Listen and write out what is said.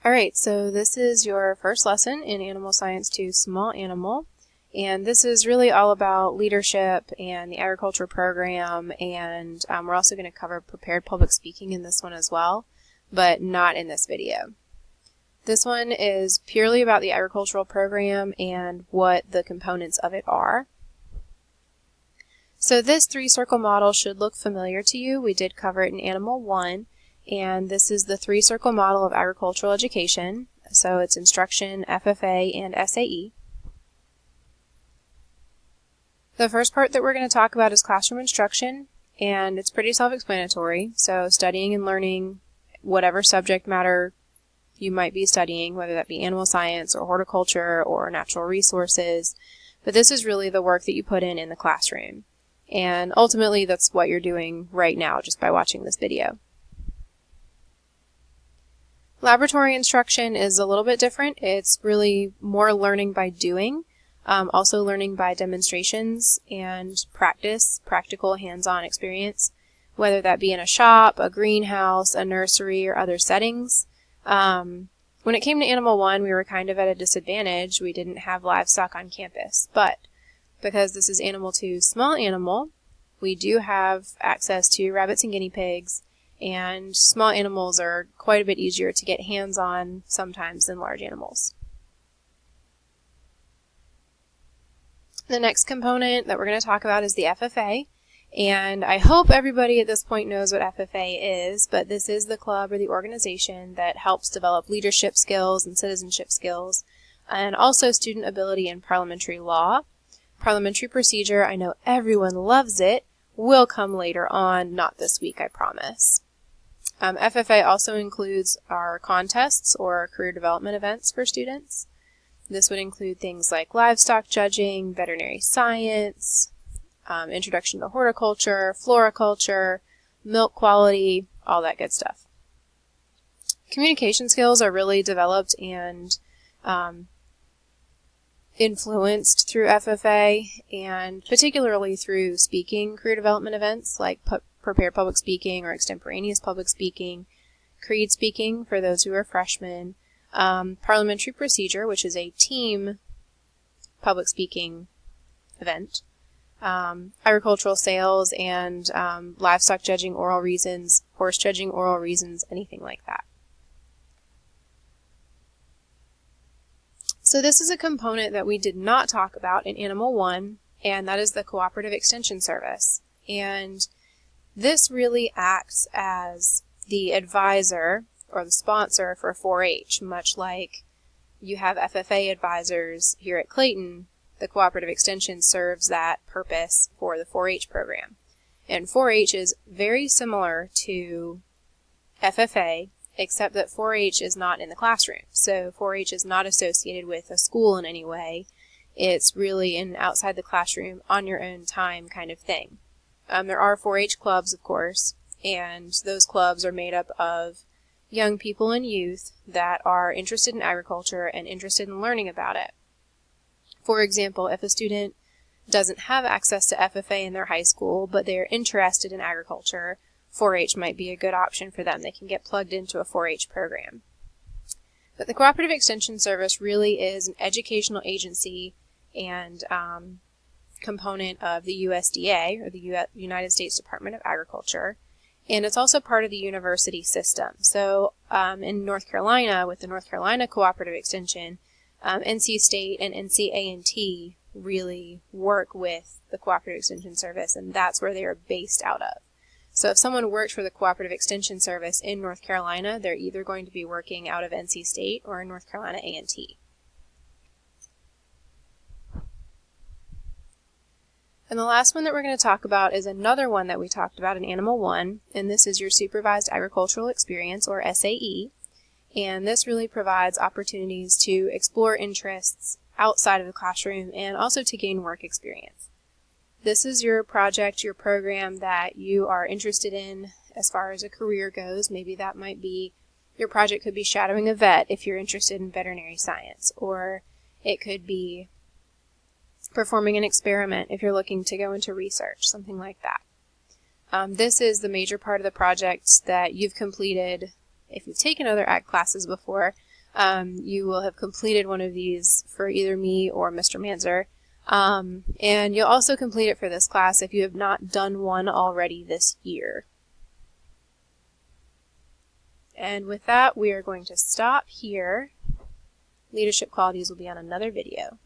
Alright, so this is your first lesson in Animal Science 2 Small Animal, and this is really all about leadership and the agriculture program, and we're also going to cover prepared public speaking in this one as well, but not in this video. This one is purely about the agricultural program and what the components of it are. So this three-circle model should look familiar to you. We did cover it in Animal 1. And this is the three-circle model of agricultural education. So it's instruction, FFA, and SAE. The first part that we're going to talk about is classroom instruction, and it's pretty self-explanatory. So studying and learning whatever subject matter you might be studying, whether that be animal science or horticulture or natural resources. But this is really the work that you put in the classroom. And ultimately, that's what you're doing right now just by watching this video. Laboratory instruction is a little bit different. It's really more learning by doing, also learning by demonstrations and practice, practical hands-on experience, whether that be in a shop, a greenhouse, a nursery, or other settings. When it came to Animal 1, we were kind of at a disadvantage. We didn't have livestock on campus, but because this is Animal 2 Small Animal, we do have access to rabbits and guinea pigs, and small animals are quite a bit easier to get hands-on sometimes than large animals. The next component that we're going to talk about is the FFA, and I hope everybody at this point knows what FFA is, but this is the club or the organization that helps develop leadership skills and citizenship skills, and also student ability in parliamentary law. Parliamentary procedure, I know everyone loves it, will come later on, not this week, I promise. FFA also includes our contests or career development events for students. This would include things like livestock judging, veterinary science, introduction to horticulture, floriculture, milk quality, all that good stuff. Communication skills are really developed and influenced through FFA, and particularly through speaking career development events like prepared public speaking or extemporaneous public speaking, creed speaking for those who are freshmen, parliamentary procedure, which is a team public speaking event, agricultural sales, and livestock judging oral reasons, horse judging oral reasons, anything like that. So this is a component that we did not talk about in Animal 1, and that is the Cooperative Extension Service. And this really acts as the advisor or the sponsor for 4-H, much like you have FFA advisors here at Clayton. The Cooperative Extension serves that purpose for the 4-H program. And 4-H is very similar to FFA, except that 4-H is not in the classroom. So 4-H is not associated with a school in any way. It's really an outside the classroom, on your own time kind of thing. There are 4-H clubs, of course, and those clubs are made up of young people and youth that are interested in agriculture and interested in learning about it. For example, if a student doesn't have access to FFA in their high school, but they're interested in agriculture, 4-H might be a good option for them. They can get plugged into a 4-H program. But the Cooperative Extension Service really is an educational agency and component of the USDA, or the United States Department of Agriculture, and it's also part of the university system. So in North Carolina, with the North Carolina Cooperative Extension, NC State and NC A&T really work with the Cooperative Extension Service, and that's where they are based out of. So if someone worked for the Cooperative Extension Service in North Carolina, they're either going to be working out of NC State or in North Carolina A&T. And the last one that we're going to talk about is another one that we talked about in Animal 1, and this is your Supervised Agricultural Experience, or SAE. And this really provides opportunities to explore interests outside of the classroom and also to gain work experience. This is your project, your program that you are interested in as far as a career goes. Maybe that might be, your project could be shadowing a vet if you're interested in veterinary science, or it could be performing an experiment if you're looking to go into research, something like that. This is the major part of the project that you've completed if you've taken other ag classes before, you will have completed one of these for either me or Mr. Manzer. And you'll also complete it for this class if you have not done one already this year. And with that, we are going to stop here. Leadership qualities will be on another video.